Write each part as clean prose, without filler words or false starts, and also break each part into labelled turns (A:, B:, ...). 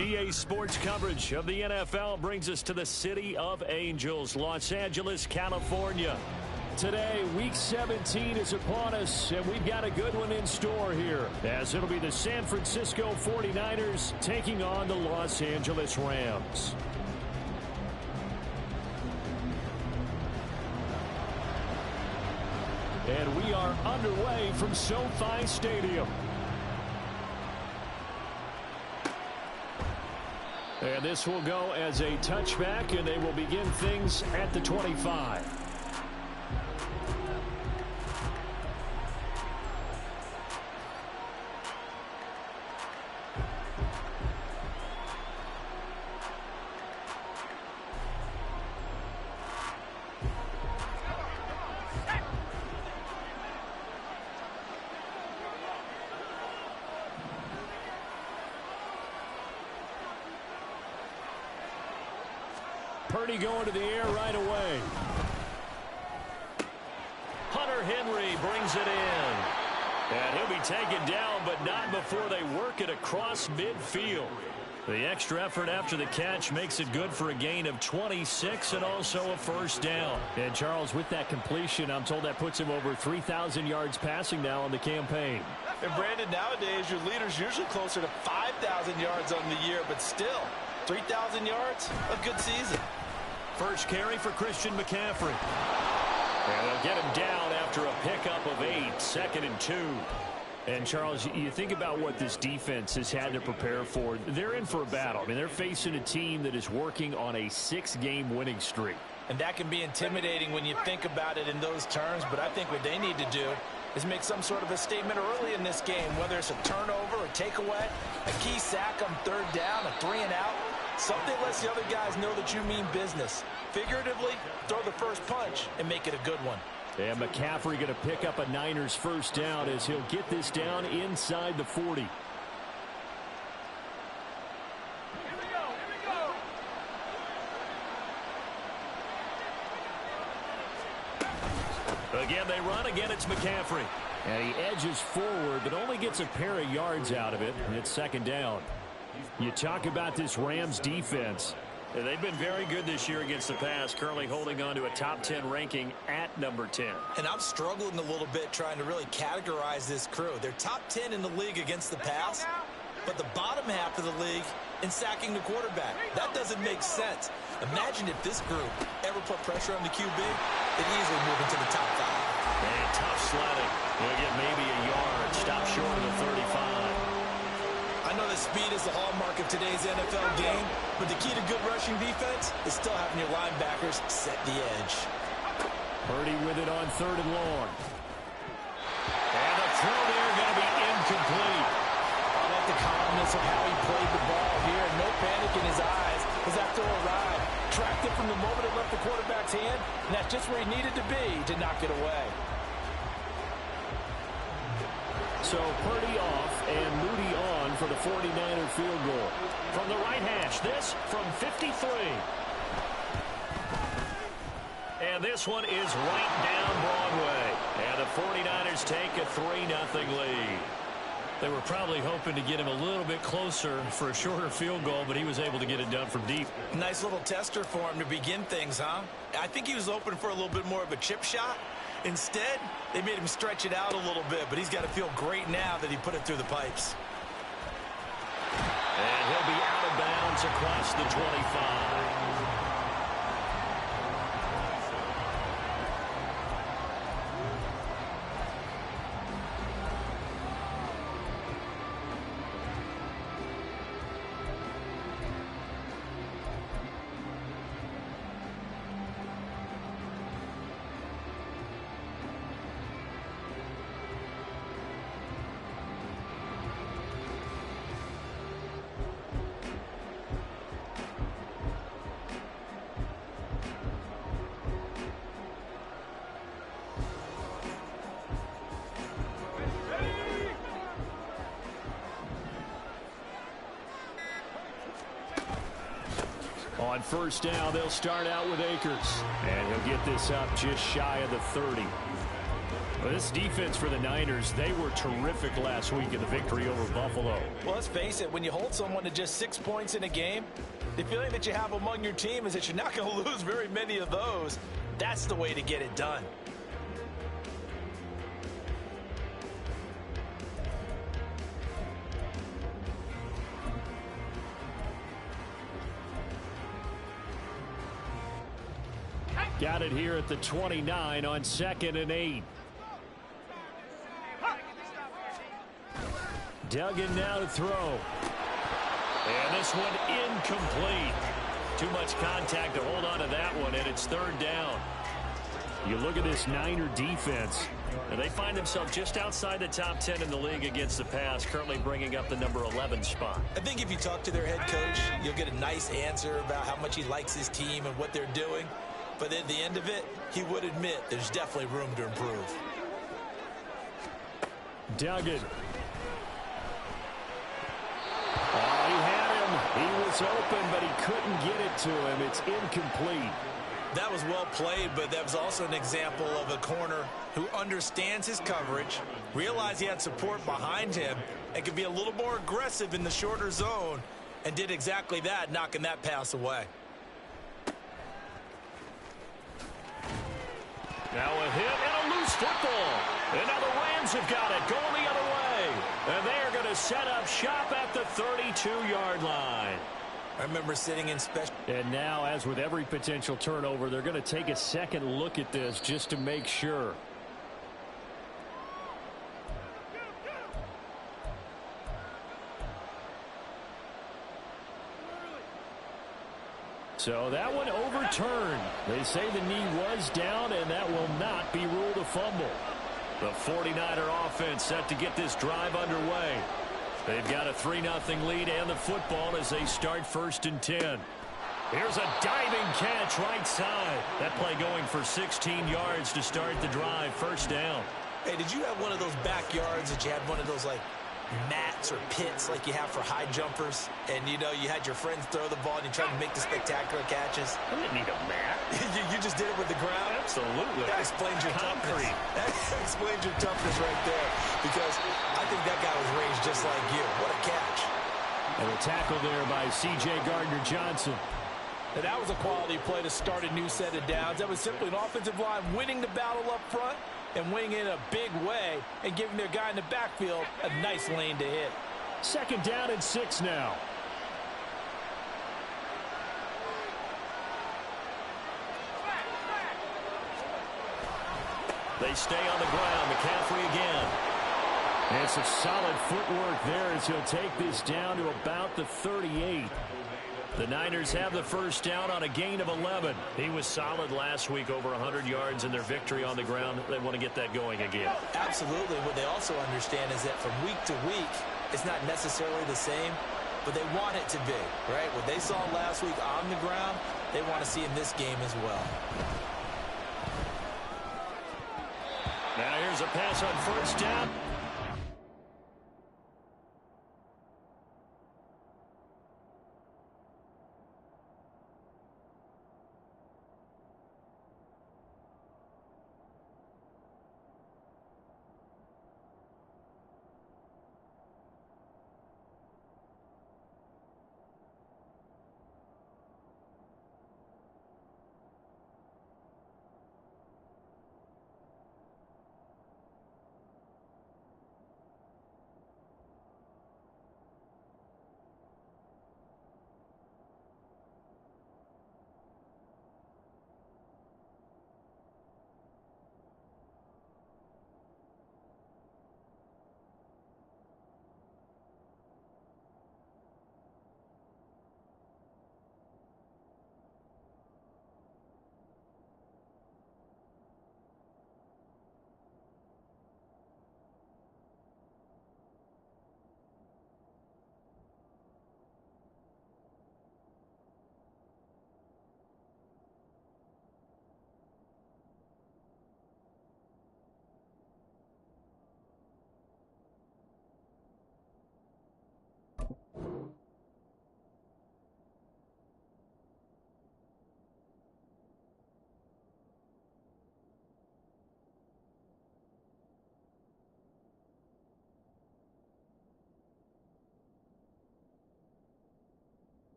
A: EA Sports coverage of the NFL brings us to the City of Angels, Los Angeles, California. Today, Week 17 is upon us, and we've got a good one in store here, as it'll be the San Francisco 49ers taking on the Los Angeles Rams. And we are underway from SoFi Stadium. And this will go as a touchback, and they will begin things at the 25. Purdy going to the air right away. Hunter Henry brings it in. And he'll be taken down, but not before they work it across midfield. The extra effort after the catch makes it good for a gain of 26 and also a first down. And Charles, with that completion, I'm told that puts him over 3,000 yards passing now on the campaign.
B: And Brandon, nowadays your leader's usually closer to 5,000 yards on the year, but still, 3,000 yards, a good season.
A: First carry for Christian McCaffrey. And they'll get him down after a pickup of 8, 2nd and 2. And, Charles, you think about what this defense has had to prepare for. They're in for a battle. I mean, they're facing a team that is working on a 6-game winning streak.
B: And that can be intimidating when you think about it in those terms, but I think what they need to do is make some sort of a statement early in this game, whether it's a turnover, a takeaway, a key sack on 3rd down, a 3-and-out. Something lets the other guys know that you mean business. Figuratively, throw the first punch and make it a good one.
A: And McCaffrey going to pick up a Niners first down as he'll get this down inside the 40.
C: Here we go.
A: Again, they run. Again, it's McCaffrey. And he edges forward, but only gets a pair of yards out of it. And it's 2nd down. You talk about this Rams defense. They've been very good this year against the pass, currently holding on to a top 10 ranking at number 10.
B: And I'm struggling a little bit trying to really categorize this crew. They're top 10 in the league against the pass, but the bottom half of the league in sacking the quarterback. That doesn't make sense. Imagine if this group ever put pressure on the QB, they'd easily move into the top 5.
A: And tough sledding. He'll get maybe a yard. Stop short of the 35.
B: I know that speed is the hallmark of today's NFL game, but the key to good rushing defense is still having your linebackers set the edge.
A: Purdy with it on 3rd and long. And the throw there going to be incomplete.
B: I like the calmness of how he played the ball here. No panic in his eyes as that throw arrived. Tracked it from the moment it left the quarterback's hand, and that's just where he needed to be to knock it away.
A: So Purdy off and Moody on for the 49er field goal. From the right hash, this from 53. And this one is right down Broadway. And the 49ers take a 3-0 lead. They were probably hoping to get him a little bit closer for a shorter field goal, but he was able to get it done from deep.
B: Nice little tester for him to begin things, huh? I think he was hoping for a little bit more of a chip shot. Instead, they made him stretch it out a little bit, but he's got to feel great now that he put it through the pipes.
A: And he'll be out of bounds across the 25. On first down, they'll start out with Akers. And he'll get this up just shy of the 30. Well, this defense for the Niners, they were terrific last week in the victory over Buffalo.
B: Well, let's face it, when you hold someone to just 6 points in a game, the feeling that you have among your team is that you're not going to lose very many of those. That's the way to get it done.
A: Got it here at the 29 on 2nd and 8. Duggan now to throw. And this one incomplete. Too much contact to hold on to that one, and it's 3rd down. You look at this Niner defense, and they find themselves just outside the top 10 in the league against the pass, currently bringing up the number 11 spot.
B: I think if you talk to their head coach, you'll get a nice answer about how much he likes his team and what they're doing. But at the end of it, he would admit there's definitely room to improve.
A: Duggan. Oh, he had him. He was open, but he couldn't get it to him. It's incomplete.
B: That was well played, but that was also an example of a corner who understands his coverage, realized he had support behind him, and could be a little more aggressive in the shorter zone, and did exactly that, knocking that pass away.
A: Now a hit and a loose football. And now the Rams have got it, going the other way. And they are going to set up shop at the 32-yard line.
B: I remember sitting in special.
A: And now, as with every potential turnover, they're going to take a second look at this just to make sure. So that one overturned. They say the knee was down, and that will not be ruled a fumble. The 49er offense set to get this drive underway. They've got a 3-0 lead and the football as they start 1st and 10. Here's a diving catch right side. That play going for 16 yards to start the drive. 1st down.
B: Hey, did you have one of those backyards that you had one of those, like, mats or pits like you have for high jumpers, and you know you had your friends throw the ball and you tried to make the spectacular catches?
A: I didn't need a mat.
B: you just did it with the ground?
A: Absolutely.
B: That explains your
A: Concrete.
B: toughness. That explains your toughness right there, because I think that guy was raised just like you. What a catch.
A: And a tackle there by C.J. Gardner-Johnson.
B: And that was a quality play to start a new set of downs. That was simply an offensive line winning the battle up front and winning in a big way and giving their guy in the backfield a nice lane to hit.
A: 2nd down and 6 now. They stay on the ground. McCaffrey again. And some solid footwork there as he'll take this down to about the 38. The Niners have the 1st down on a gain of 11. He was solid last week, over 100 yards in their victory on the ground. They want to get that going again.
B: Absolutely. What they also understand is that from week to week, it's not necessarily the same, but they want it to be, right? What they saw last week on the ground, they want to see in this game as well.
A: Now here's a pass on 1st down.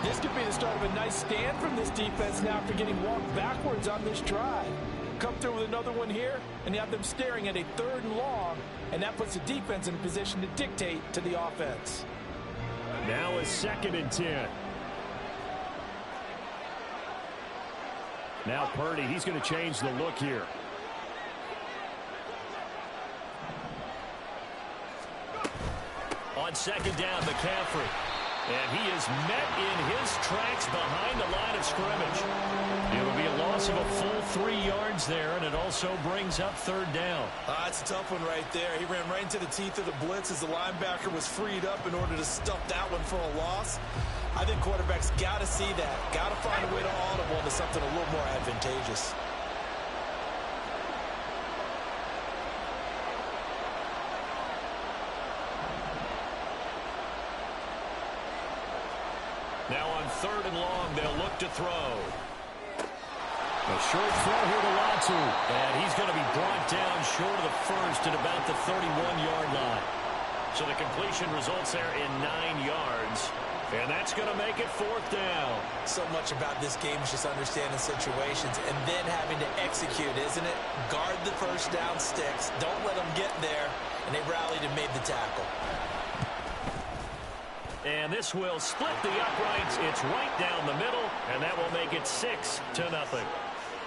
B: This could be the start of a nice stand from this defense now after getting walked backwards on this drive. Come through with another one here, and you have them staring at a 3rd and long, and that puts the defense in a position to dictate to the offense.
A: Now a 2nd and 10. Now Purdy, he's going to change the look here. On 2nd down, McCaffrey. And he is met in his tracks behind the line of scrimmage. It will be a loss of a full 3 yards there, and it also brings up 3rd down.
B: It's a tough one right there. He ran right into the teeth of the blitz as the linebacker was freed up in order to stuff that one for a loss. I think quarterbacks got to see that. Got to find a way to audible into something a little more advantageous.
A: Now on 3rd and long, they'll look to throw. A short throw here to Latu. And he's going to be brought down short of the first at about the 31-yard line. So the completion results there in 9 yards. And that's going to make it 4th down.
B: So much about this game is just understanding situations and then having to execute, isn't it? Guard the first down sticks. Don't let them get there. And they rallied and made the tackle.
A: And this will split the uprights. It's right down the middle, and that will make it 6-0.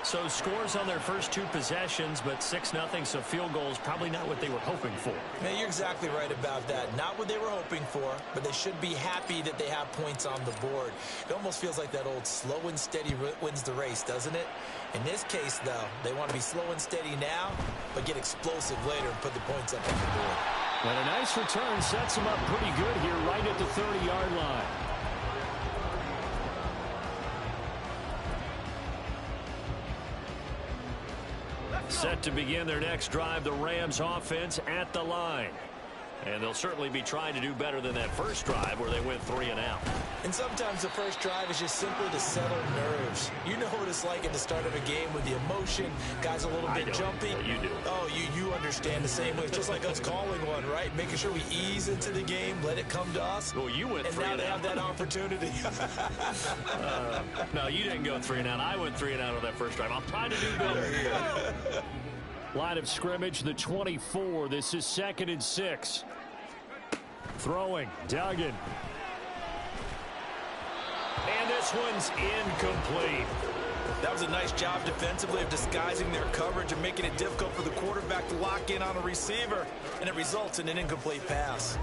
A: So scores on their first 2 possessions, but 6-0, so field goals probably not what they were hoping for.
B: Man, you're exactly right about that. Not what they were hoping for, but they should be happy that they have points on the board. It almost feels like that old slow and steady wins the race, doesn't it? In this case, though, they want to be slow and steady now, but get explosive later and put the points up on the board.
A: And a nice return sets them up pretty good here right at the 30-yard line. Set to begin their next drive, the Rams offense at the line. And they'll certainly be trying to do better than that first drive where they went 3 and out.
B: And sometimes the first drive is just simply to settle nerves. You know what it's like at the start of a game with the emotion, guys a little bit jumpy.
A: Yeah, you do.
B: Oh, you understand the same way. It's just like us calling one, right? Making sure we ease into the game, let it come to us.
A: Well, you went 3
B: and
A: and
B: now they
A: out.
B: have that opportunity.
A: No, you didn't go 3 and out. I went 3 and out on that first drive. I'll try to do better. Line of scrimmage, the 24. This is 2nd and 6. Throwing, Duggan. And this one's incomplete.
B: That was a nice job defensively of disguising their coverage and making it difficult for the quarterback to lock in on a receiver, and it results in an incomplete pass.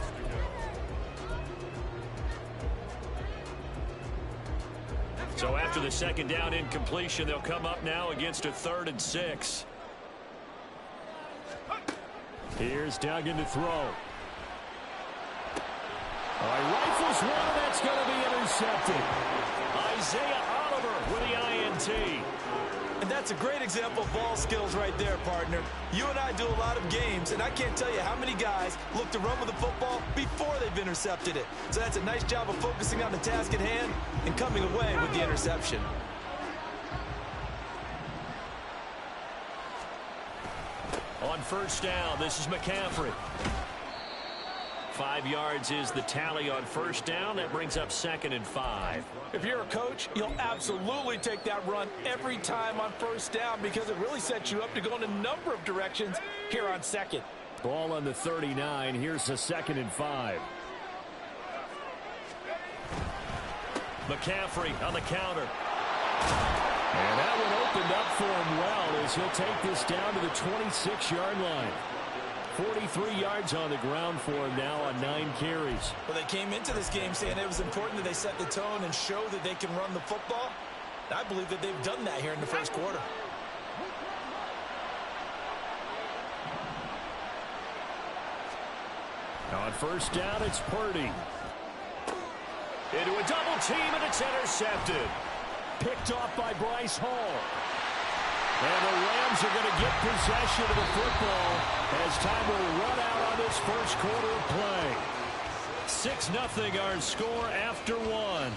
A: So after the 2nd down incompletion, they'll come up now against a 3rd and 6. Here's Duggan to throw. All right, rifles one, and that's going to be intercepted. Isaiah Oliver with the INT.
B: And that's a great example of ball skills right there, partner. You and I do a lot of games, and I can't tell you how many guys look to run with the football before they've intercepted it. So that's a nice job of focusing on the task at hand and coming away with the interception.
A: On 1st down, this is McCaffrey. 5 yards is the tally on 1st down. That brings up 2nd and 5.
B: If you're a coach, you'll absolutely take that run every time on 1st down because it really sets you up to go in a number of directions here on 2nd.
A: Ball on the 39. Here's a 2nd and 5. McCaffrey on the counter. And that one opened up for him well as he'll take this down to the 26-yard line. 43 yards on the ground for him now on 9 carries.
B: Well, they came into this game saying it was important that they set the tone and show that they can run the football. I believe that they've done that here in the first quarter.
A: On 1st down, it's Purdy. Into a double team, and it's intercepted. Picked off by Bryce Hall. And the Rams are going to get possession of the football as time will run out on this first quarter of play. 6-0 our score after 1.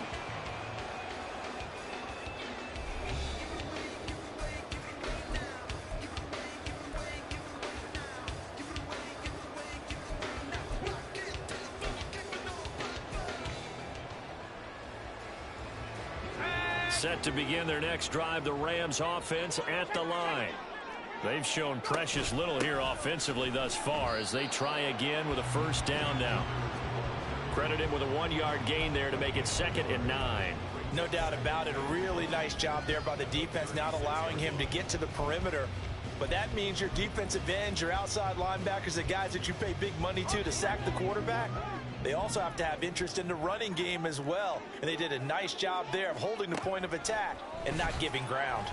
A: Set to begin their next drive, the Rams offense at the line. They've shown precious little here offensively thus far as they try again with a first down now. Credit him with a 1-yard gain there to make it 2nd and 9.
B: No doubt about it. A really nice job there by the defense, not allowing him to get to the perimeter. But that means your defensive ends, your outside linebackers, the guys that you pay big money to sack the quarterback, they also have to have interest in the running game as well. And they did a nice job there of holding the point of attack and not giving ground.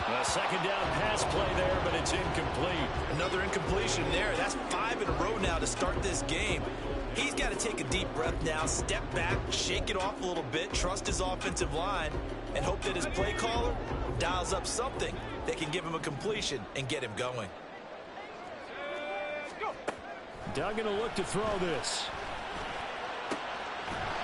A: A second down pass play there, but it's incomplete.
B: Another incompletion there. That's 5 in a row now to start this game. He's got to take a deep breath now, step back, shake it off a little bit, trust his offensive line, and hope that his play caller dials up something that can give him a completion and get him going.
A: Doug going to look to throw this.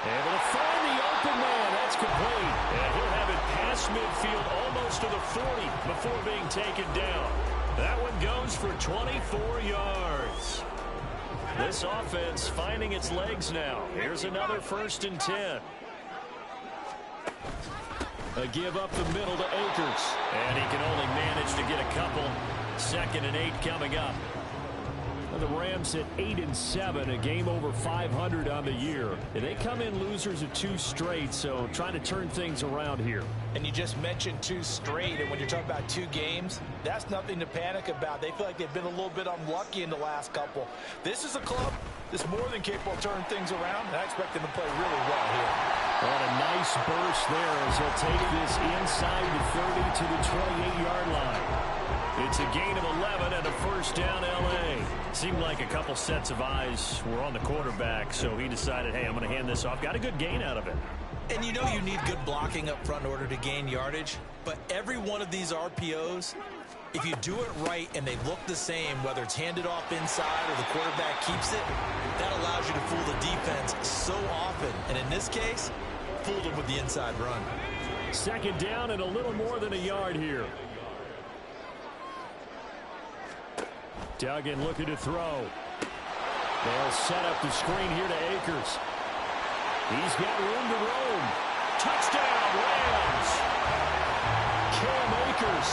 A: Able to find the open man. That's complete. And he'll have it past midfield almost to the 40 before being taken down. That one goes for 24 yards. This offense finding its legs now. Here's another 1st and 10. A give up the middle to Akers. And he can only manage to get a couple. 2nd and 8 coming up. The Rams at 8 and 7, a game over 500 on the year. And they come in losers of 2 straight, so trying to turn things around here.
B: And you just mentioned 2 straight, and when you're talking about 2 games, that's nothing to panic about. They feel like they've been a little bit unlucky in the last couple. This is a club that's more than capable of turning things around, and I expect them to play really well here.
A: What a nice burst there as he'll take this inside the 30 to the 28-yard line. It's a gain of 11 and a first down L.A. Seemed like a couple sets of eyes were on the quarterback, so he decided, hey, I'm going to hand this off. Got a good gain out of it.
B: And you know you need good blocking up front in order to gain yardage, but every one of these RPOs, if you do it right and they look the same, whether it's handed off inside or the quarterback keeps it, that allows you to fool the defense so often. And in this case, fooled them with the inside run.
A: 2nd down and a little more than a yard here. Duggan looking to throw. They'll set up the screen here to Akers. He's got room to roam. Touchdown, Rams. Cam Akers.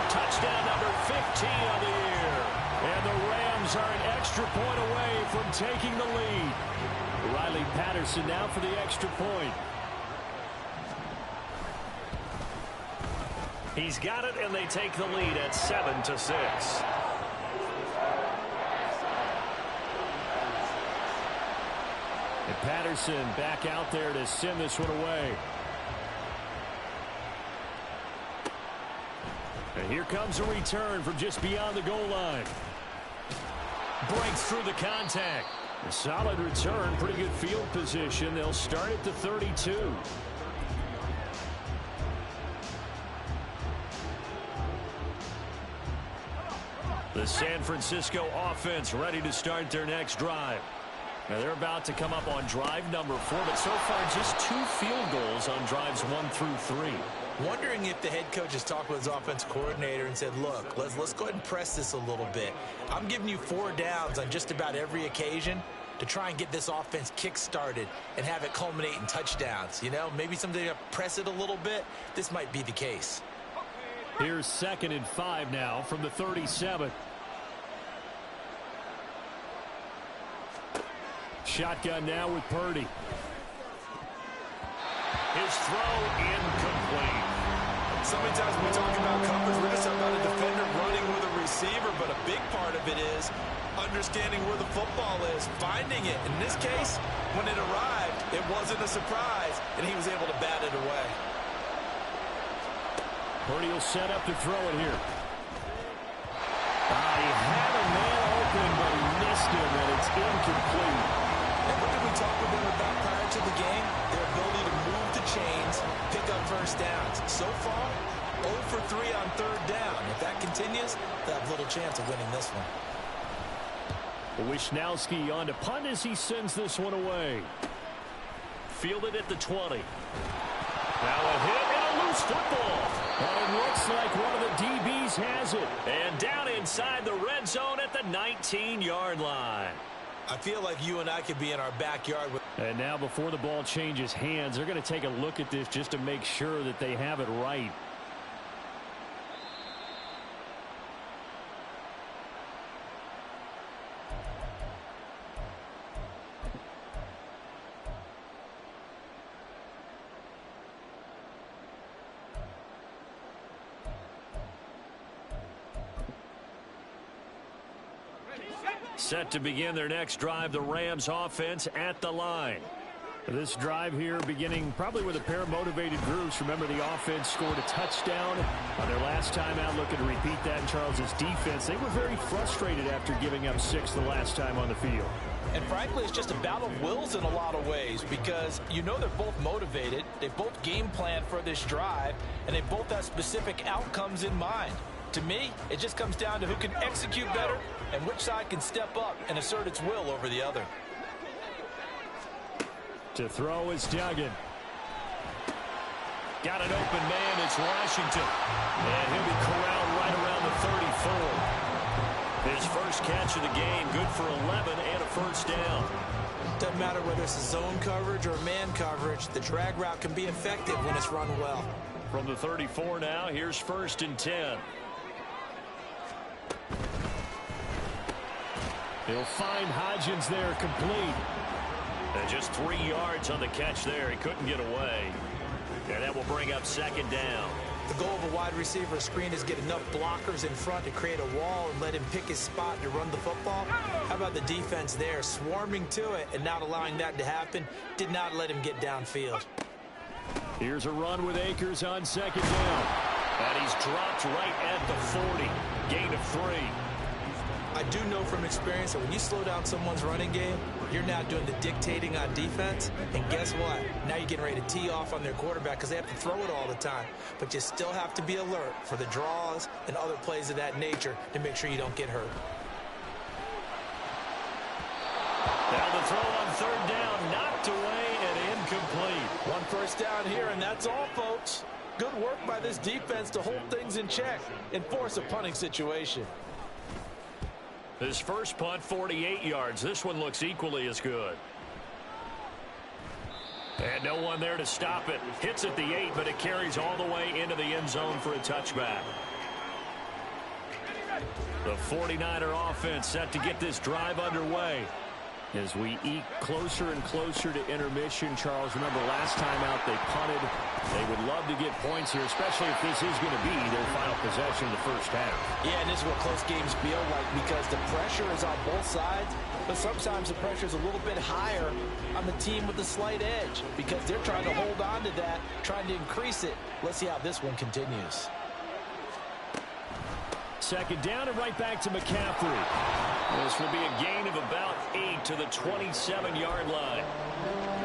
A: Touchdown number 15 on the year. And the Rams are an extra point away from taking the lead. Riley Patterson now for the extra point. He's got it, and they take the lead at 7-6. And Patterson back out there to send this one away. And here comes a return from just beyond the goal line. Breaks through the contact. A solid return, pretty good field position. They'll start at the 32. The San Francisco offense ready to start their next drive. Now they're about to come up on drive number 4, but so far just 2 field goals on drives 1 through 3.
B: Wondering if the head coach has talked with his offense coordinator and said, look, let's go ahead and press this a little bit. I'm giving you 4 downs on just about every occasion to try and get this offense kick-started and have it culminate in touchdowns. You know, maybe someday to press it a little bit. This might be the case.
A: Here's 2nd and 5 now from the 37. Shotgun now with Purdy. His throw incomplete.
B: So many times when we talk about coverage, we're just talking about a defender running with a receiver, but a big part of it is understanding where the football is, finding it. In this case, when it arrived, it wasn't a surprise, and he was able to bat it away.
A: Purdy will set up to throw it here. He had a man open, but he missed him, and it's incomplete.
B: And what did we talk with them about prior to the game? Their ability to move the chains, pick up first downs. So far, 0 for 3 on 3rd down. If that continues, they'll have little chance of winning this one.
A: Wisnowski on to punt as he sends this one away. Fielded at the 20. Now a hit and a loose football. And it looks like one of the DBs has it. And down inside the red zone at the 19-yard line.
B: I feel like you and I could be in our backyard with.
A: And now before the ball changes hands, they're going to take a look at this just to make sure that they have it right. Set to begin their next drive, the Rams offense at the line. This drive here beginning probably with a pair of motivated groups. Remember, the offense scored a touchdown on their last time out. Looking to repeat that in Charles's defense. They were very frustrated after giving up 6 the last time on the field.
B: And frankly, it's just a battle of wills in a lot of ways because you know they're both motivated. They both game plan for this drive, and they both have specific outcomes in mind. To me, it just comes down to who can execute better and which side can step up and assert its will over the other.
A: To throw is Duggan. Got an open man. It's Washington. And he'll be corralled right around the 34. His first catch of the game, good for 11 and a first down.
B: Doesn't matter whether it's a zone coverage or man coverage, the drag route can be effective when it's run well.
A: From the 34 now, here's 1st and 10. He'll find Hodgins there, complete. And just 3 yards on the catch there. He couldn't get away. And that will bring up 2nd down.
B: The goal of a wide receiver screen is get enough blockers in front to create a wall and let him pick his spot to run the football. How about the defense there, swarming to it and not allowing that to happen? Did not let him get downfield.
A: Here's a run with Akers on 2nd down. And he's dropped right at the 40. Gain of 3.
B: I do know from experience that when you slow down someone's running game, you're now doing the dictating on defense. And guess what? Now you're getting ready to tee off on their quarterback because they have to throw it all the time. But you still have to be alert for the draws and other plays of that nature to make sure you don't get hurt.
A: Now the throw on 3rd down, knocked away and incomplete.
B: 1 first down here, and that's all, folks. Good work by this defense to hold things in check and force a punting situation.
A: His first punt, 48 yards. This one looks equally as good. And no one there to stop it. Hits at the 8, but it carries all the way into the end zone for a touchback. The 49er offense set to get this drive underway. As we eke closer and closer to intermission, Charles, remember last time out they punted. They would love to get points here, especially if this is going to be their final possession of the first half.
B: Yeah, and this is what close games feel like because the pressure is on both sides, but sometimes the pressure is a little bit higher on the team with the slight edge because they're trying to hold on to that, trying to increase it. Let's see how this one continues.
A: 2nd down and right back to McCaffrey. This will be a gain of about 8 to the 27-yard line.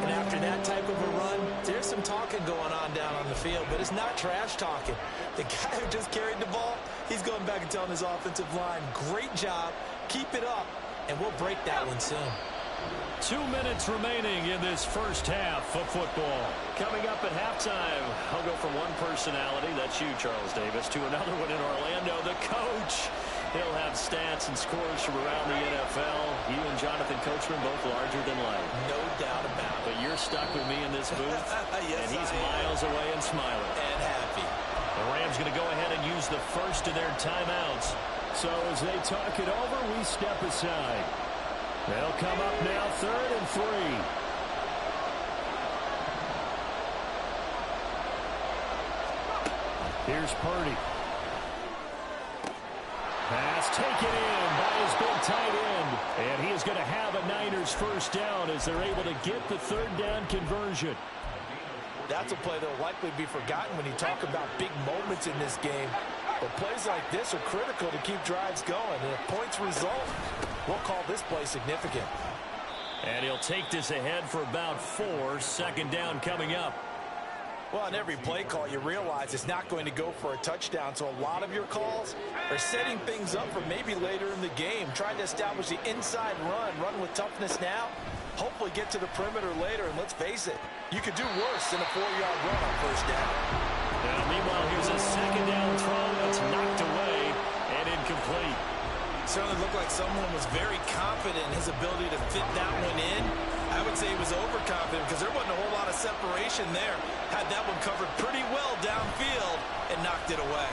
B: And after that type of a run, there's some talking going on down on the field, but it's not trash talking. The guy who just carried the ball, he's going back and telling his offensive line, great job, keep it up, and we'll break that one soon.
A: 2 minutes remaining in this first half of football. Coming up at halftime, I'll go from one personality, that's you, Charles Davis, to another one in Orlando, the coach. He'll have stats and scores from around the NFL. You and Jonathan Coachman both larger than life.
B: No doubt about it.
A: But you're stuck with me in this booth,
B: yes,
A: and he's miles away and smiling.
B: And happy.
A: The Rams going to go ahead and use the first of their timeouts. So as they talk it over, we step aside. They'll come up now 3rd and 3. Here's Purdy. Pass taken in by his big tight end. And he is going to have a Niners first down as they're able to get the 3rd down conversion.
B: That's a play that will likely be forgotten when you talk about big moments in this game. But plays like this are critical to keep drives going. And if points result, we'll call this play significant.
A: And he'll take this ahead for about 4. 2nd down coming up.
B: Well, on every play call, you realize it's not going to go for a touchdown. So a lot of your calls are setting things up for maybe later in the game, trying to establish the inside run with toughness now, hopefully get to the perimeter later. And let's face it, you could do worse than a 4-yard run on first down.
A: Now, meanwhile, here's a 2nd down throw that's knocked away and incomplete.
B: Certainly looked like someone was very confident in his ability to fit that one in. I would say he was overconfident because there wasn't a whole lot of separation there. Had that one covered pretty well downfield and knocked it away.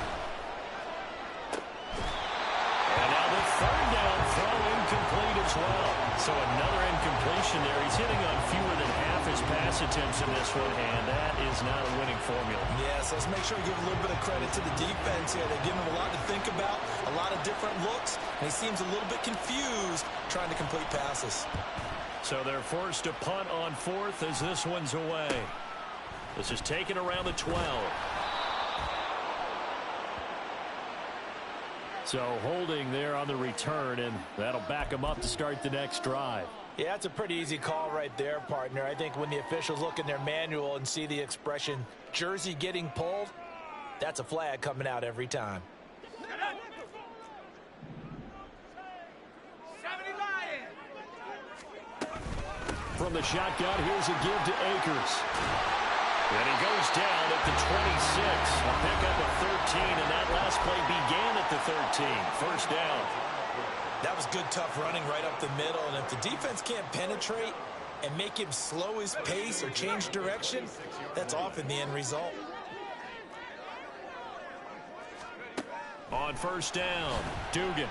A: And now the third down throw incomplete as well. So another incompletion there. He's hitting on fewer than half his pass attempts in this one, and that is not a winning formula.
B: Yes, let's make sure we give a little bit of credit to the defense here. They're giving him a lot to think about, a lot of different looks, and he seems a little bit confused trying to complete passes.
A: So they're forced to punt on fourth as this one's away. This is taken around the 12. So holding there on the return, and that'll back them up to start the next drive.
B: Yeah, it's a pretty easy call right there, partner. I think when the officials look in their manual and see the expression jersey getting pulled, that's a flag coming out every time.
A: From the shotgun, here's a give to Akers. And he goes down at the 26. A pickup of 13, and that last play began at the 13. First down.
B: That was good, tough running right up the middle, and if the defense can't penetrate and make him slow his pace or change direction, that's often the end result.
A: On first down, Dugan.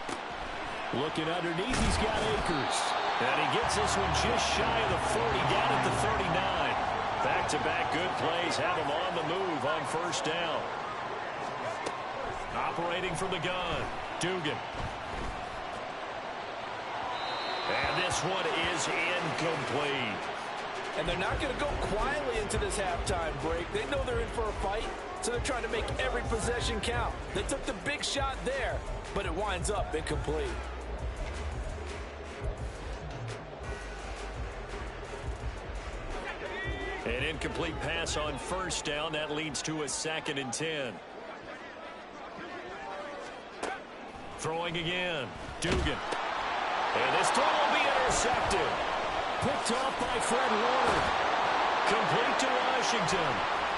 A: Looking underneath, he's got Akers. And he gets this one just shy of the 40, down at the 39. Back-to-back good plays have him on the move on first down. Operating from the gun, Dugan. And this one is incomplete.
B: And they're not going to go quietly into this halftime break. They know they're in for a fight, so they're trying to make every possession count. They took the big shot there, but it winds up incomplete.
A: An incomplete pass on first down. That leads to a 2nd and 10. Throwing again. Dugan. And this throw will be intercepted. Picked off by Fred Warner. Complete to Washington.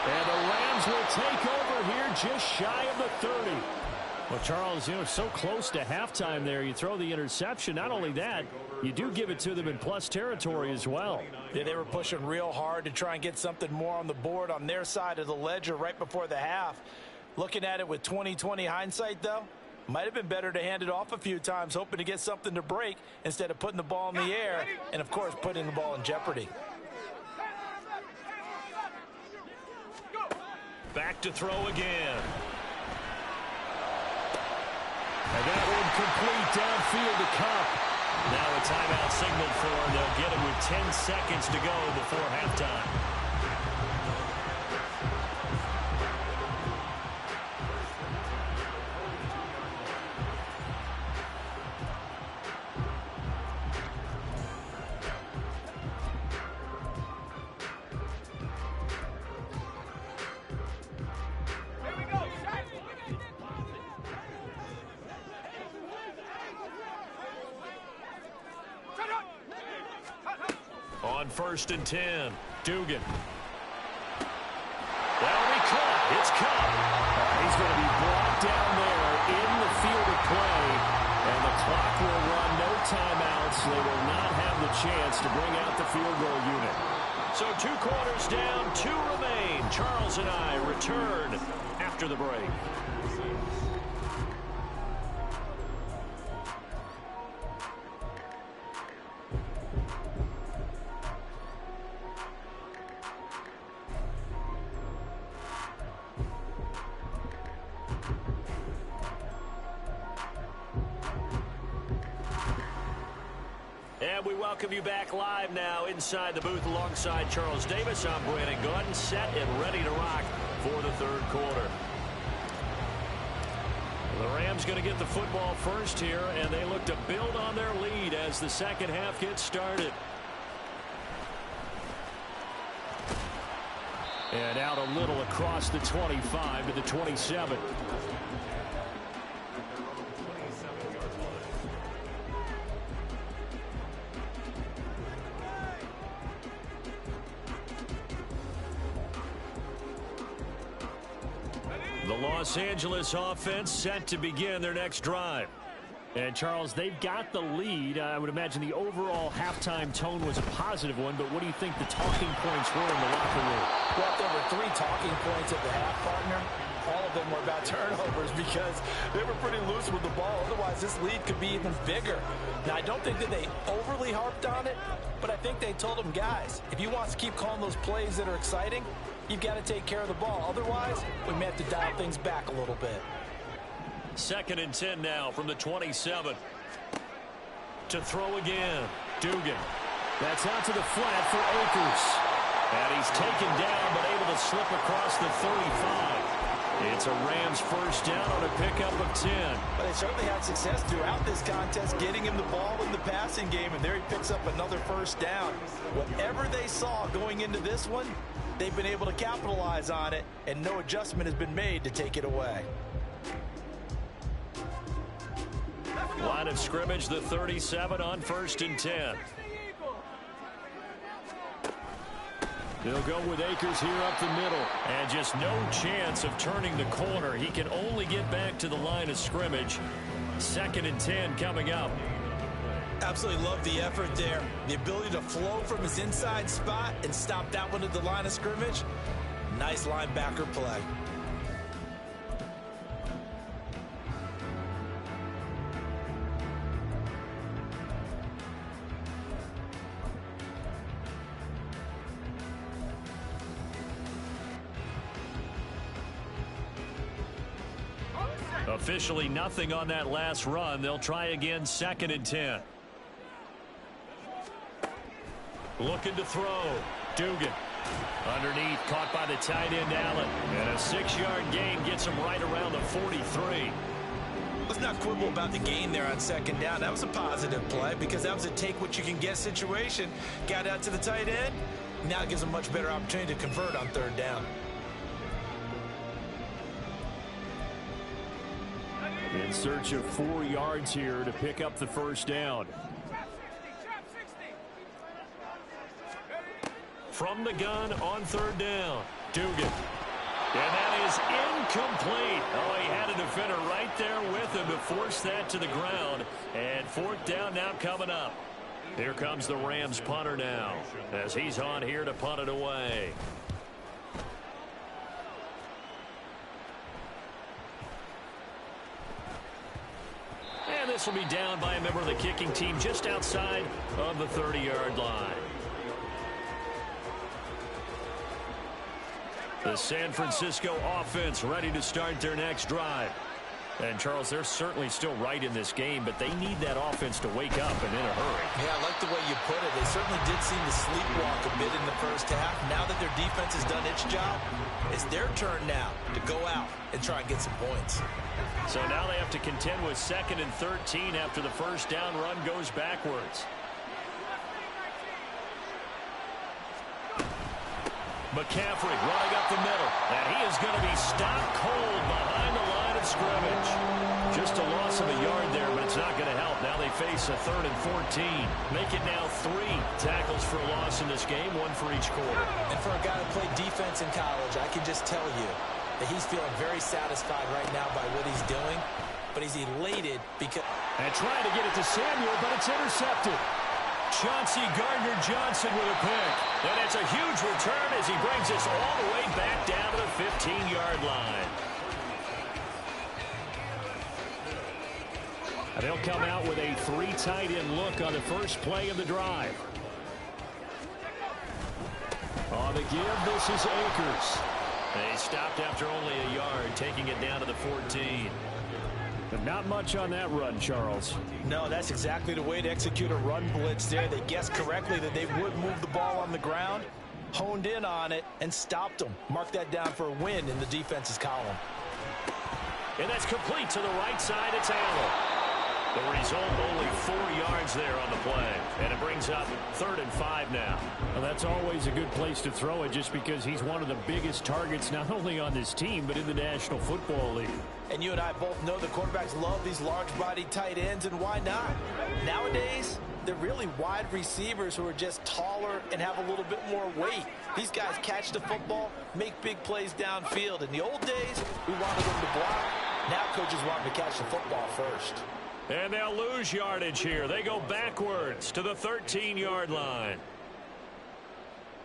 A: And the Rams will take over here just shy of the 30. Well, Charles, you know, so close to halftime there. You throw the interception. Not only that, you do give it to them in plus territory as well.
B: Yeah, they were pushing real hard to try and get something more on the board on their side of the ledger right before the half. Looking at it with 20/20 hindsight, though, might have been better to hand it off a few times, hoping to get something to break instead of putting the ball in the air and, of course, putting the ball in jeopardy.
A: Back to throw again. And that one complete downfield to Cup. Now a timeout signaled for, and they'll get it with 10 seconds to go before halftime. On 1st and 10, Dugan. That'll be caught. It's Cup. He's going to be brought down there in the field of play, and the clock will run. No timeouts. They will not have the chance to bring out the field goal unit. So 2 quarters down, 2 remain. Charles and I return after the break. And we welcome you back live now inside the booth alongside Charles Davis. I'm Brandon Gaudin, set and ready to rock for the 3rd quarter. The Rams going to get the football first here, and they look to build on their lead as the second half gets started. And out a little across the 25 to the 27. The Los Angeles offense set to begin their next drive. And, Charles, they've got the lead. I would imagine the overall halftime tone was a positive one, but what do you think the talking points were in the locker room?
B: Well, there were 3 talking points at the half, partner. All of them were about turnovers because they were pretty loose with the ball. Otherwise, this lead could be even bigger. Now, I don't think that they overly harped on it, but I think they told them, guys, if you want to keep calling those plays that are exciting, you've got to take care of the ball. Otherwise, we may have to dial things back a little bit.
A: 2nd and 10 now from the 27. To throw again. Dugan. That's out to the flat for Akers. And he's taken down but able to slip across the 35. It's a Rams first down on a pickup of 10.
B: But they certainly had success throughout this contest getting him the ball in the passing game, and there he picks up another first down. Whatever they saw going into this one, they've been able to capitalize on it, and no adjustment has been made to take it away.
A: Line of scrimmage, the 37 on 1st and 10. They'll go with Akers here up the middle. And just no chance of turning the corner. He can only get back to the line of scrimmage. 2nd and 10 coming up.
B: Absolutely love the effort there. The ability to flow from his inside spot and stop that one at the line of scrimmage. Nice linebacker play.
A: Officially nothing on that last run. They'll try again 2nd and 10. Looking to throw. Dugan. Underneath, caught by the tight end Allen. And a 6-yard gain gets him right around the 43.
B: Let's not quibble about the gain there on 2nd down. That was a positive play because that was a take-what-you-can-get situation. Got out to the tight end. Now it gives him a much better opportunity to convert on 3rd down.
A: In search of 4 yards here to pick up the first down. From the gun on 3rd down. Dugan. And that is incomplete. Oh, he had a defender right there with him to force that to the ground. And 4th down now coming up. Here comes the Rams punter now as he's on here to punt it away. And this will be down by a member of the kicking team just outside of the 30-yard line. The San Francisco offense ready to start their next drive. And, Charles, they're certainly still right in this game, but they need that offense to wake up and in a hurry.
B: Yeah, I like the way you put it. They certainly did seem to sleepwalk a bit in the first half. Now that their defense has done its job, it's their turn now to go out and try and get some points.
A: So now they have to contend with 2nd and 13 after the first down run goes backwards. McCaffrey running up the middle. And he is going to be stopped cold behind the line of scrimmage. Just a loss of a yard there, but it's not going to help. Now they face a 3rd and 14. Make it now 3 tackles for a loss in this game, 1 for each quarter.
B: And for a guy who played defense in college, I can just tell you that he's feeling very satisfied right now by what he's doing. But he's elated because...
A: And trying to get it to Samuel, but it's intercepted. Chauncey Gardner-Johnson with a pick. And it's a huge return as he brings us all the way back down to the 15-yard line. And they'll come out with a 3 tight end look on the first play of the drive. On the give, this is Akers. They stopped after only a yard, taking it down to the 14. But not much on that run, Charles.
B: No, that's exactly the way to execute a run blitz there. They guessed correctly that they would move the ball on the ground, honed in on it, and stopped them. Mark that down for a win in the defense's column.
A: And that's complete to the right side. It's Allen. The result, only 4 yards there on the play. And it brings up 3rd and 5 now. Well, that's always a good place to throw it just because he's one of the biggest targets not only on this team but in the National Football League.
B: And you and I both know the quarterbacks love these large-bodied tight ends, and why not? Nowadays, they're really wide receivers who are just taller and have a little bit more weight. These guys catch the football, make big plays downfield. In the old days, we wanted them to block. Now coaches want them to catch the football first.
A: And they'll lose yardage here. They go backwards to the 13-yard line.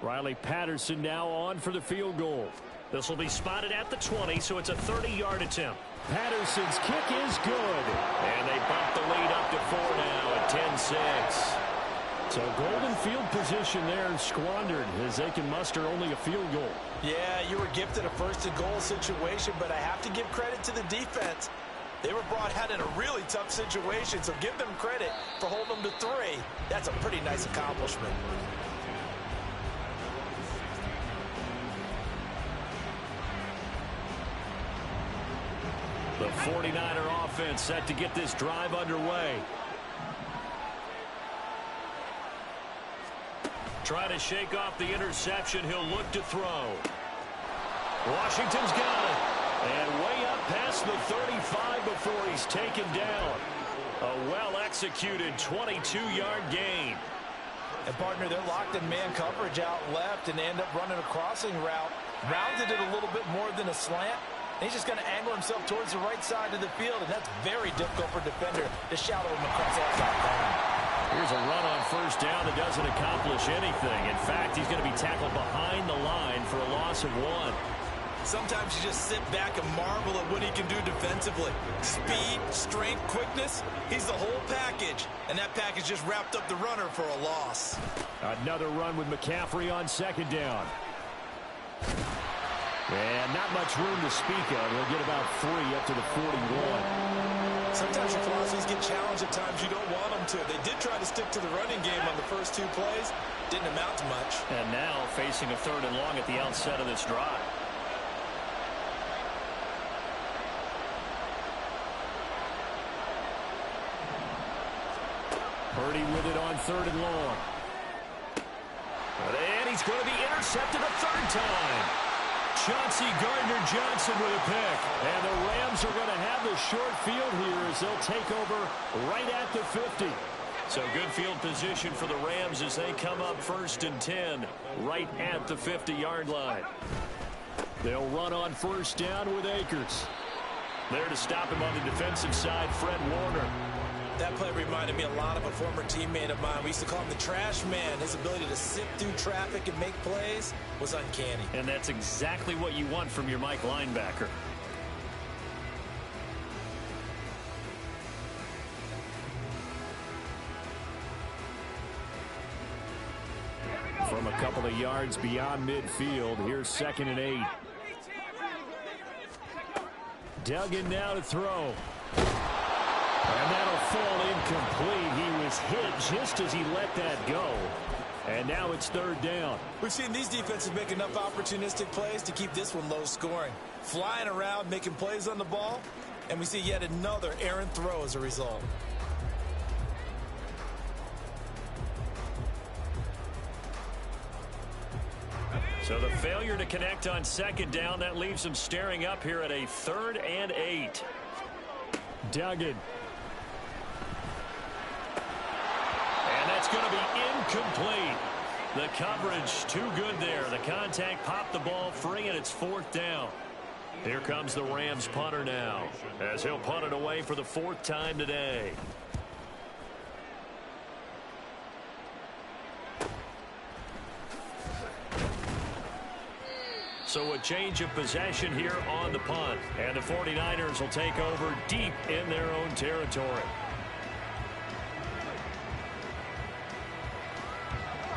A: Riley Patterson now on for the field goal. This will be spotted at the 20, so it's a 30-yard attempt. Patterson's kick is good. And they bump the lead up to 4 now at 10-6. So golden field position there squandered as they can muster only a field goal.
B: Yeah, you were gifted a first-and-goal situation, but I have to give credit to the defense. They were brought out in a really tough situation, so give them credit for holding them to 3. That's a pretty nice accomplishment.
A: The 49er offense set to get this drive underway. Try to shake off the interception. He'll look to throw. Washington's got it. And way up past the 35 before he's taken down. A well-executed 22-yard gain.
B: And, partner, they're locked in man coverage out left, and they end up running a crossing route. Rounded it a little bit more than a slant. He's just going to angle himself towards the right side of the field, and that's very difficult for a defender to shadow him across outside corner.
A: Here's a run on first down that doesn't accomplish anything. In fact, he's going to be tackled behind the line for a loss of 1.
B: Sometimes you just sit back and marvel at what he can do defensively. Speed, strength, quickness, he's the whole package. And that package just wrapped up the runner for a loss.
A: Another run with McCaffrey on second down. And not much room to speak of. He'll get about 3 up to the 41.
B: Sometimes your philosophies get challenged at times you don't want them to. They did try to stick to the running game on the first 2 plays. Didn't amount to much.
A: And now facing a 3rd and long at the outset of this drive. Purdy with it on 3rd and long. And he's going to be intercepted a 3rd time. Chauncey Gardner-Johnson with a pick. And the Rams are going to have the short field here as they'll take over right at the 50. So good field position for the Rams as they come up 1st and 10 right at the 50-yard line. They'll run on first down with Akers. There to stop him on the defensive side, Fred Warner.
B: That play reminded me a lot of a former teammate of mine. We used to call him the trash man. His ability to sift through traffic and make plays was uncanny.
A: And that's exactly what you want from your Mike linebacker. From a couple of yards beyond midfield, here's 2nd and 8. Duggan now to throw. And that'll fall incomplete. He was hit just as he let that go. And now it's 3rd down.
B: We've seen these defenses make enough opportunistic plays to keep this one low scoring. Flying around, making plays on the ball. And we see yet another errant throw as a result.
A: So the failure to connect on 2nd down, that leaves him staring up here at a 3rd and 8. Duggan. And that's going to be incomplete. The coverage too good there. The contact popped the ball free, and it's 4th down. Here comes the Rams punter now, as he'll punt it away for the 4th time today. So a change of possession here on the punt. And the 49ers will take over deep in their own territory.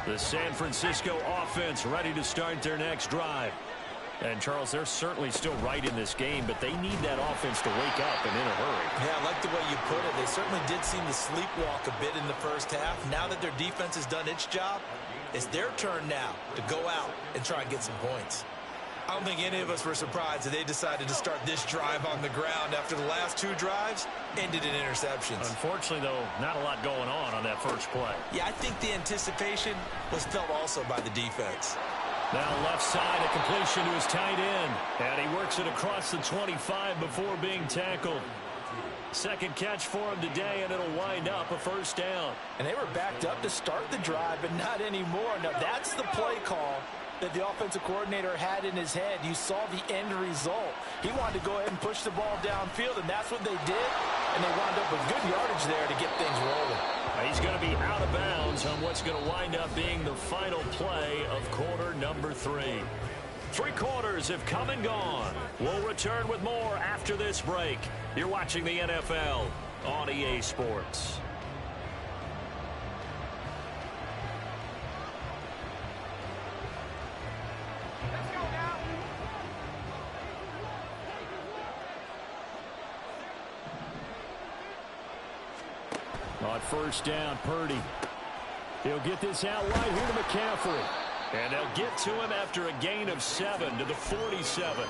A: The San Francisco offense ready to start their next drive. And, Charles, they're certainly still right in this game, but they need that offense to wake up and in a hurry.
B: Yeah, I like the way you put it. They certainly did seem to sleepwalk a bit in the first half. Now that their defense has done its job, it's their turn now to go out and try and get some points. I don't think any of us were surprised that they decided to start this drive on the ground after the last 2 drives ended in interceptions.
A: Unfortunately, though, not a lot going on that first play.
B: Yeah, I think the anticipation was felt also by the defense.
A: Now left side, a completion to his tight end. And he works it across the 25 before being tackled. Second catch for him today, and it'll wind up a 1st down.
B: And they were backed up to start the drive, but not anymore. Now that's the play call that the offensive coordinator had in his head. You saw the end result. He wanted to go ahead and push the ball downfield, and that's what they did. and they wound up with good yardage there to get things rolling.
A: He's going to be out of bounds on what's going to wind up being the final play of quarter number 3. 3 quarters have come and gone. We'll return with more after this break. You're watching the NFL on EA Sports.
C: On first down, Purdy. He'll get this out wide here to McCaffrey.
A: And they'll get to him after a gain of 7 to the 47.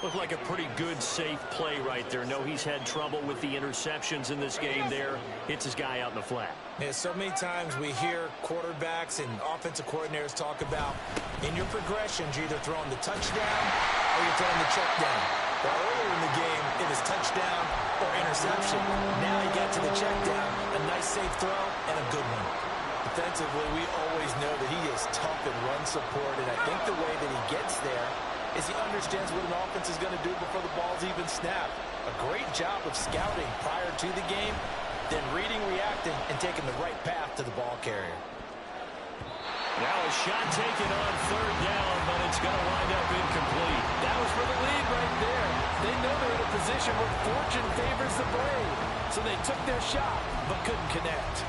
A: Looked like a pretty good, safe play right there. No, he's had trouble with the interceptions in this game there. Hits his guy out in the flat.
B: Yeah, so many times we hear quarterbacks and offensive coordinators talk about in your progressions, you're either throwing the touchdown or you're throwing the check down. Well, earlier in the game, it was touchdown or interception. Now he got to the check down, a nice safe throw, and a good one. Defensively, we always know that he is tough in run support, and I think the way that he gets there is he understands what an offense is going to do before the ball's even snapped. A great job of scouting prior to the game, then reading, reacting, and taking the right path to the ball carrier.
A: Now a shot taken on third down, but it's going to wind up incomplete.
B: That was for the lead right there. They know they're in a position where fortune favors the brave. So they took their shot, but couldn't connect.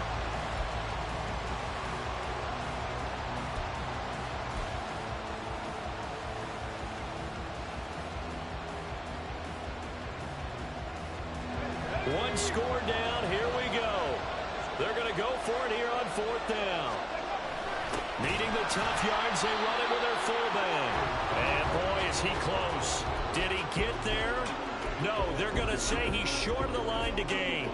A: One score down, here we go. They're going to go for it here on fourth down. Needing the tough yards, they run it with their fullback. And boy, is he close. Did he get there? No, they're going to say he's short of the line to gain.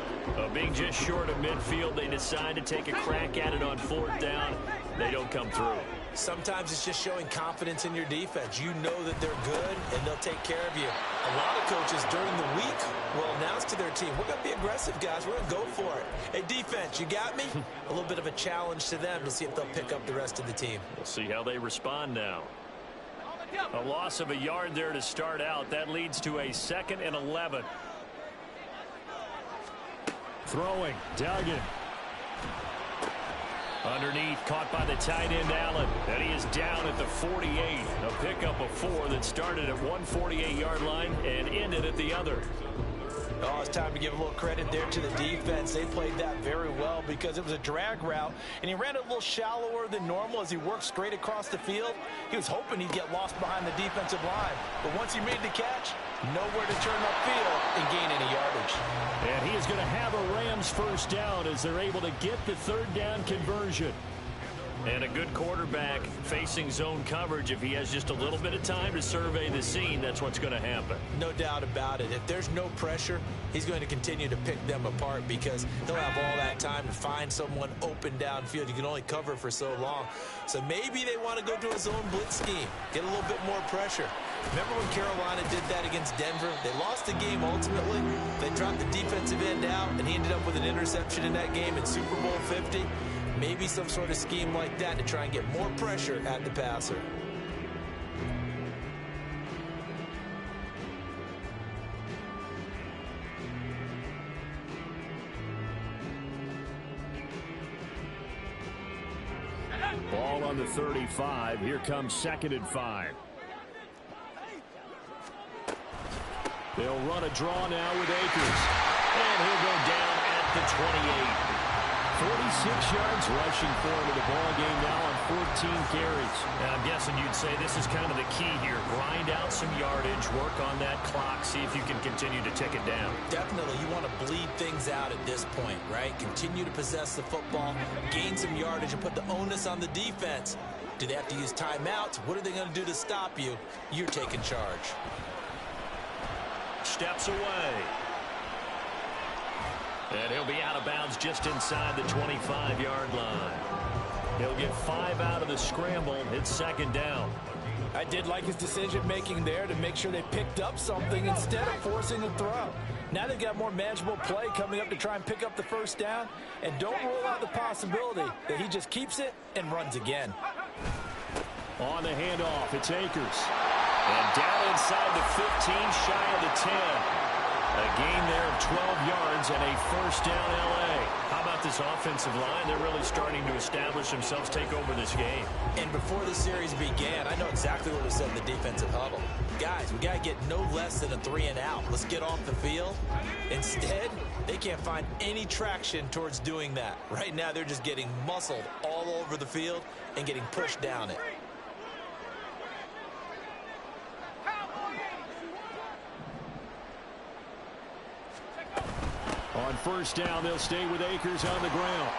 A: Being just short of midfield, they decide to take a crack at it on fourth down. They don't come through.
B: Sometimes it's just showing confidence in your defense. You know that they're good, and they'll take care of you. A lot of coaches during the week will announce to their team, we're going to be aggressive, guys. We're going to go for it. Hey, defense, you got me? A little bit of a challenge to them to see if they'll pick up the rest of the team.
A: We'll see how they respond now. A loss of a yard there to start out. That leads to a 2nd and 11.
C: Throwing, Duggan.
A: Underneath, caught by the tight end, Allen. And he is down at the 48. A pickup of 4 that started at 148-yard line and ended at the other.
B: Oh, it's time to give a little credit there to the defense. They played that very well because it was a drag route, and he ran it a little shallower than normal as he worked straight across the field. He was hoping he'd get lost behind the defensive line. But once he made the catch, nowhere to turn upfield and gain any yardage.
C: And he is going to have a Rams first down as they're able to get the third down conversion.
A: And a good quarterback facing zone coverage. If he has just a little bit of time to survey the scene, that's what's going to happen.
B: No doubt about it. If there's no pressure, he's going to continue to pick them apart because he'll have all that time to find someone open downfield. You can only cover for so long. So maybe they want to go to a zone blitz scheme, get a little bit more pressure. Remember when Carolina did that against Denver? They lost the game ultimately. They dropped the defensive end out, and he ended up with an interception in that game in Super Bowl 50. Maybe some sort of scheme like that to try and get more pressure at the passer.
C: Ball on the 35. Here comes 2nd and 5. They'll run a draw now with Akers.
A: And he'll go down at the 28.
C: 46 yards rushing for him in the ball game now on 14 carries.
A: And I'm guessing you'd say this is kind of the key here. Grind out some yardage, work on that clock, see if you can continue to tick it down.
B: Definitely, you want to bleed things out at this point, right? Continue to possess the football, gain some yardage, and put the onus on the defense. Do they have to use timeouts? What are they going to do to stop you? You're taking charge.
A: Steps away. And he'll be out of bounds just inside the 25-yard line. He'll get 5 out of the scramble. It's 2nd down.
B: I did like his decision-making there to make sure they picked up something instead of forcing a throw. Now they've got more manageable play coming up to try and pick up the first down. And don't rule out the possibility that he just keeps it and runs again.
C: On the handoff, it's Akers.
A: And down inside the 15, shy of the 10. A gain there of 12 yards and a first down L.A. How about this offensive line? They're really starting to establish themselves, take over this game.
B: And before the series began, I know exactly what was said in the defensive huddle. Guys, we got to get no less than a 3-and-out. Let's get off the field. Instead, they can't find any traction towards doing that. Right now, they're just getting muscled all over the field and getting pushed down it.
C: On first down, they'll stay with Akers on the ground.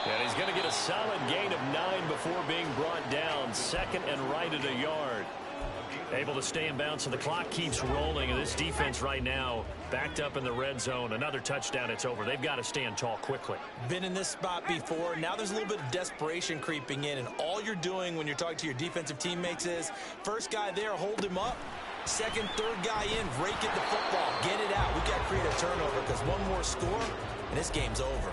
A: And he's going to get a solid gain of 9 before being brought down. Second and right at a yard. Able to stay in bounds, so the clock keeps rolling. And this defense right now backed up in the red zone. Another touchdown, it's over. They've got to stand tall quickly.
B: Been in this spot before. Now there's a little bit of desperation creeping in. And all you're doing when you're talking to your defensive teammates is, first guy there, hold him up. Second, third guy in, rake at the football. Get it out. We've got to create a turnover because one more score, and this game's over.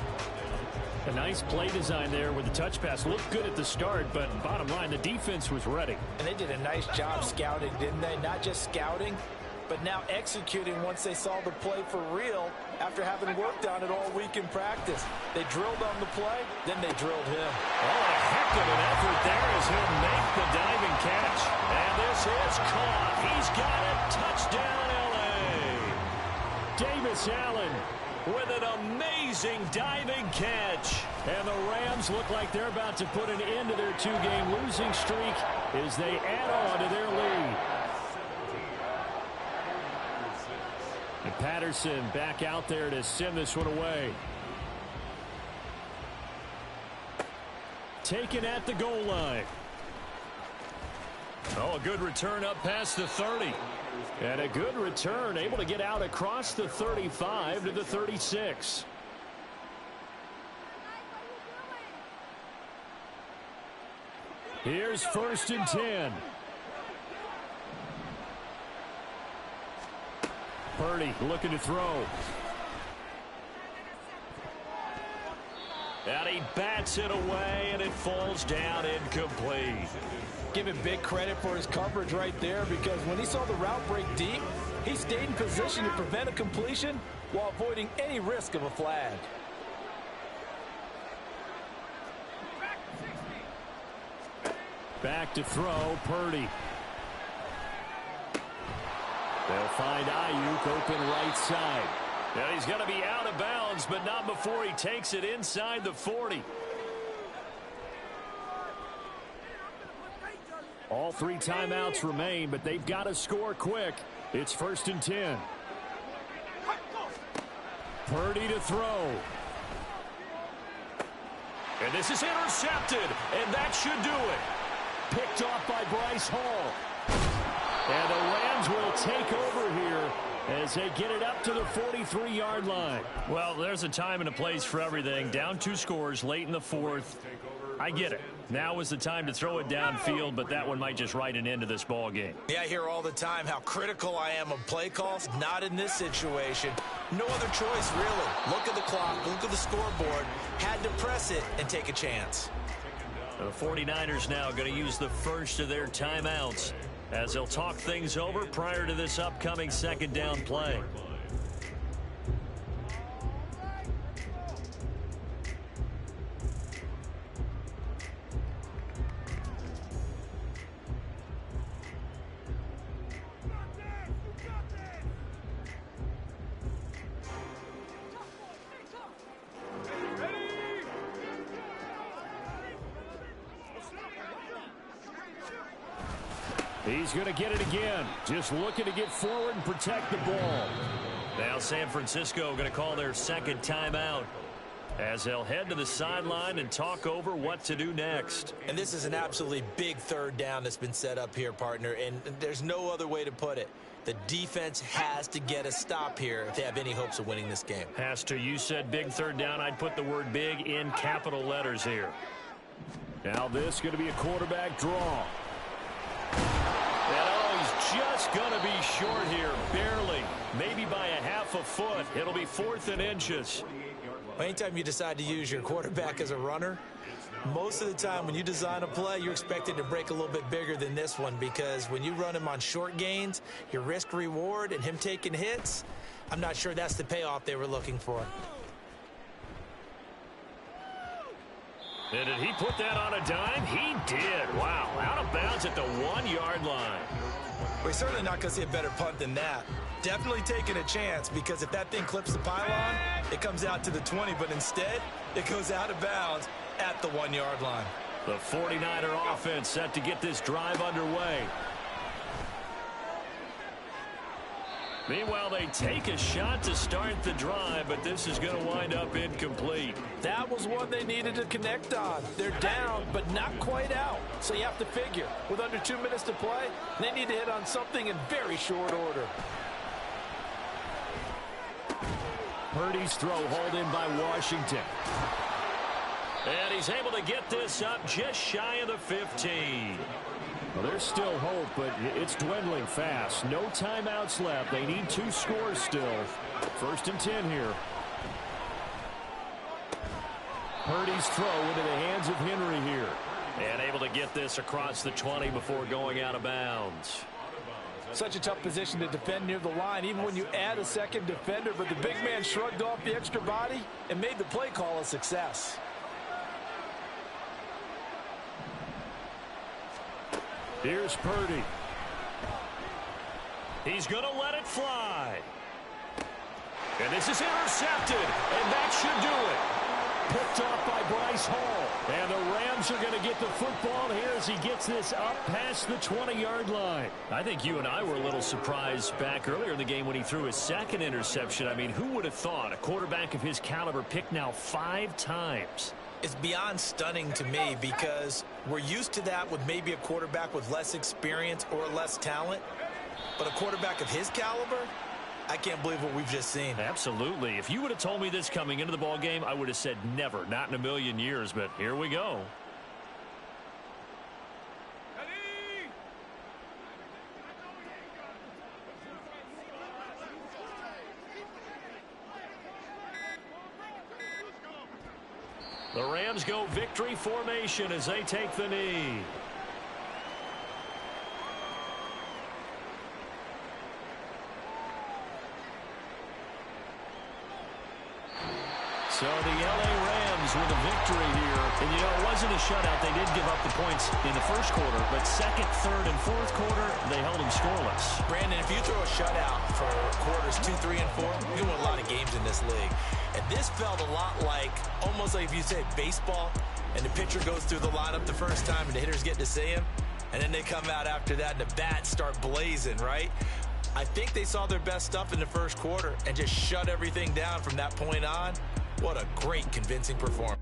C: A nice play design there with the touch pass. Looked good at the start, but bottom line, the defense was ready.
B: And they did a nice job scouting, didn't they? Not just scouting, but now executing once they saw the play for real after having worked on it all week in practice. They drilled on the play, then they drilled him.
A: Oh, a heck of an effort there as he'll make the diving catch. And this is caught. He's got it. Touchdown, L.A.
C: Davis Allen
A: with an amazing diving catch.
C: And the Rams look like they're about to put an end to their 2-game losing streak as they add on to their lead. And Patterson back out there to send this one away. Taken at the goal line.
A: Oh, a good return up past the 30.
C: And a good return, able to get out across the 35 to the 36. Here's first and 10. Purdy looking to throw.
A: And he bats it away, and it falls down incomplete.
B: Give him big credit for his coverage right there, because when he saw the route break deep, he stayed in position to prevent a completion while avoiding any risk of a flag.
C: Back to throw, Purdy. They'll find Ayuk open right side.
A: And he's going to be out of bounds, but not before he takes it inside the 40.
C: All 3 timeouts remain, but they've got to score quick. It's first and 10. Purdy to throw.
A: And this is intercepted, and that should do it.
C: Picked off by Bryce Hall. And the Rams will take over here as they get it up to the 43-yard line.
A: Well, there's a time and a place for everything. Down 2 scores late in the 4th. I get it. Now is the time to throw it downfield, but that one might just write an end to this ball game.
B: Yeah, I hear all the time how critical I am of play calls. Not in this situation. No other choice, really. Look at the clock, look at the scoreboard. Had to press it and take a chance.
A: The 49ers now going to use the first of their timeouts as they'll talk things over prior to this upcoming second down play.
C: He's going to get it again. Just looking to get forward and protect the ball.
A: Now San Francisco going to call their second timeout as they'll head to the sideline and talk over what to do next.
B: And this is an absolutely big third down that's been set up here, partner, and there's no other way to put it. The defense has to get a stop here if they have any hopes of winning this game.
A: Has to. You said big third down. I'd put the word big in capital letters here.
C: Now this going to be a quarterback draw.
A: And oh, he's just going to be short here, barely, maybe by a half a foot. It'll be 4th and inches.
B: Anytime you decide to use your quarterback as a runner, Most of the time when you design a play, you're expected to break a little bit bigger than this one because when you run him on short gains, your risk-reward and him taking hits, I'm not sure that's the payoff they were looking for.
A: And did he put that on a dime? He did. Wow, out of bounds at the 1-yard line.
B: We're certainly not going to see a better punt than that. Definitely taking a chance because if that thing clips the pylon, it comes out to the 20, but instead it goes out of bounds at the 1-yard line.
A: The 49er offense set to get this drive underway. Meanwhile, they take a shot to start the drive, but this is going to wind up incomplete.
B: That was one they needed to connect on. They're down, but not quite out. So you have to figure, with under 2 minutes to play, they need to hit on something in very short order.
C: Purdy's throw hauled in by Washington.
A: And he's able to get this up just shy of the 15.
C: Well, there's still hope, but it's dwindling fast. No timeouts left. They need 2 scores still. 1st and 10 here. Purdy's throw into the hands of Henry here.
A: And able to get this across the 20 before going out of bounds.
B: Such a tough position to defend near the line, even when you add a second defender, but the big man shrugged off the extra body and made the play call a success.
C: Here's Purdy.
A: He's going to let it fly. And this is intercepted, and that should do it.
C: Picked off by Bryce Hall. And the Rams are going to get the football here as he gets this up past the 20-yard line.
A: I think you and I were a little surprised back earlier in the game when he threw his second interception. I mean, who would have thought a quarterback of his caliber picked now 5 times?
B: It's beyond stunning to me because we're used to that with maybe a quarterback with less experience or less talent. But a quarterback of his caliber, I can't believe what we've just seen.
A: Absolutely. If you would have told me this coming into the ball game, I would have said never, not in a million years. But here we go. The Rams go victory formation as they take the knee. So the L.A. Rams with a victory here. And, you know, it wasn't a shutout. They did give up the points in the first quarter. But second, third, and fourth quarter, they held them scoreless.
B: Brandon, if you throw a shutout for quarters 2, 3, and 4, you win a lot of games in this league. And this felt a lot like, almost like if you said baseball, and the pitcher goes through the lineup the first time and the hitters get to see him, and then they come out after that and the bats start blazing, right? I think they saw their best stuff in the first quarter and just shut everything down from that point on. What a great, convincing performance.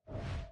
C: it.